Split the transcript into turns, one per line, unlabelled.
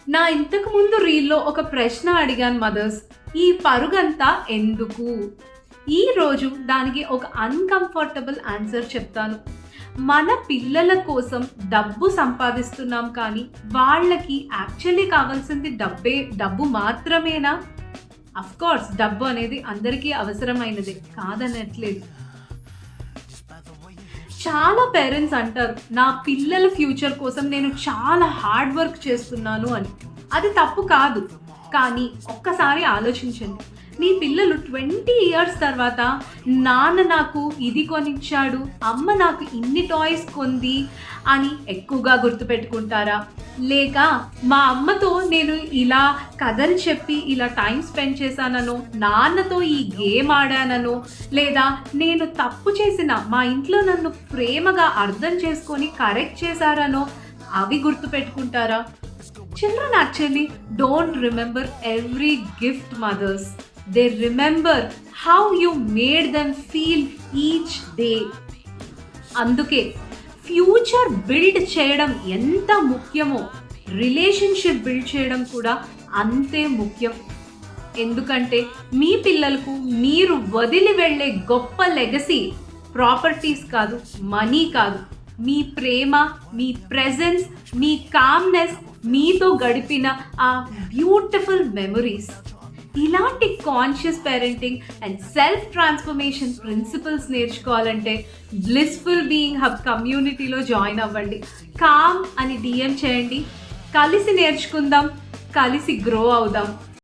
నా ఇంతకు ముందు రీల్‌లో ఒక ప్రశ్న అడిగాను మదర్స్. ఈ పరుగంతా ఎందుకు? ఈరోజు దానికి ఒక అన్‌కంఫర్టబుల్ ఆన్సర్ చెప్తాను. మన పిల్లల కోసం డబ్బు సంపాదిస్తున్నాం కానీ, వాళ్ళకి యాక్చువల్లీ కావాల్సింది డబ్బు మాత్రమేనా? అఫ్‌కోర్స్ డబ్బు అనేది అందరికీ అవసరమైనదే, కాదనట్లేదు. చాలా పేరెంట్స్ అంటారు, నా పిల్లల ఫ్యూచర్ కోసం నేను చాలా హార్డ్ వర్క్ చేస్తున్నాను అని. అది తప్పు కాదు. కానీ ఒక్కసారి ఆలోచించండి. మీ పిల్లలు 20 ఇయర్స్ తర్వాత నాన్న నాకు ఇది కొనిచ్చాడు, అమ్మ నాకు ఇన్ని టాయ్స్ కొంది అని ఎక్కువగా గుర్తుపెట్టుకుంటారా? లేక మా అమ్మతో నేను ఇలా కథలు చెప్పి ఇలా టైం స్పెండ్ చేశాననో, నాన్నతో ఈ గేమ్ ఆడాననో, లేదా నేను తప్పు చేసిన మా ఇంట్లో నన్ను ప్రేమగా అర్థం చేసుకొని కరెక్ట్ చేశారనో అవి గుర్తుపెట్టుకుంటారా? Children actually don't remember every gift, mothers. They remember how you made them feel each day. అందుకే ఫ్యూచర్ బిల్డ్ చేయడం ఎంత ముఖ్యమో రిలేషన్షిప్ బిల్డ్ చేయడం కూడా అంతే ముఖ్యం. ఎందుకంటే మీ పిల్లలకు మీరు వదిలి వెళ్ళే గొప్ప లెగసీ ప్రాపర్టీస్ కాదు, మనీ కాదు, మీ ప్రేమ, మీ ప్రెజెన్స్, మీ కామ్నెస్, మీతో గడిపిన ఆ బ్యూటిఫుల్ మెమరీస్. ఇలాంటి conscious parenting and self transformation principles నేర్చుకోవాలంటే బ్లిస్ఫుల్ బీయింగ్ హబ్ కమ్యూనిటీలో జాయిన్ అవ్వండి. కామ్ అని DM చేయండి. కలిసి నేర్చుకుందాం, కలిసి గ్రో అవుదాం.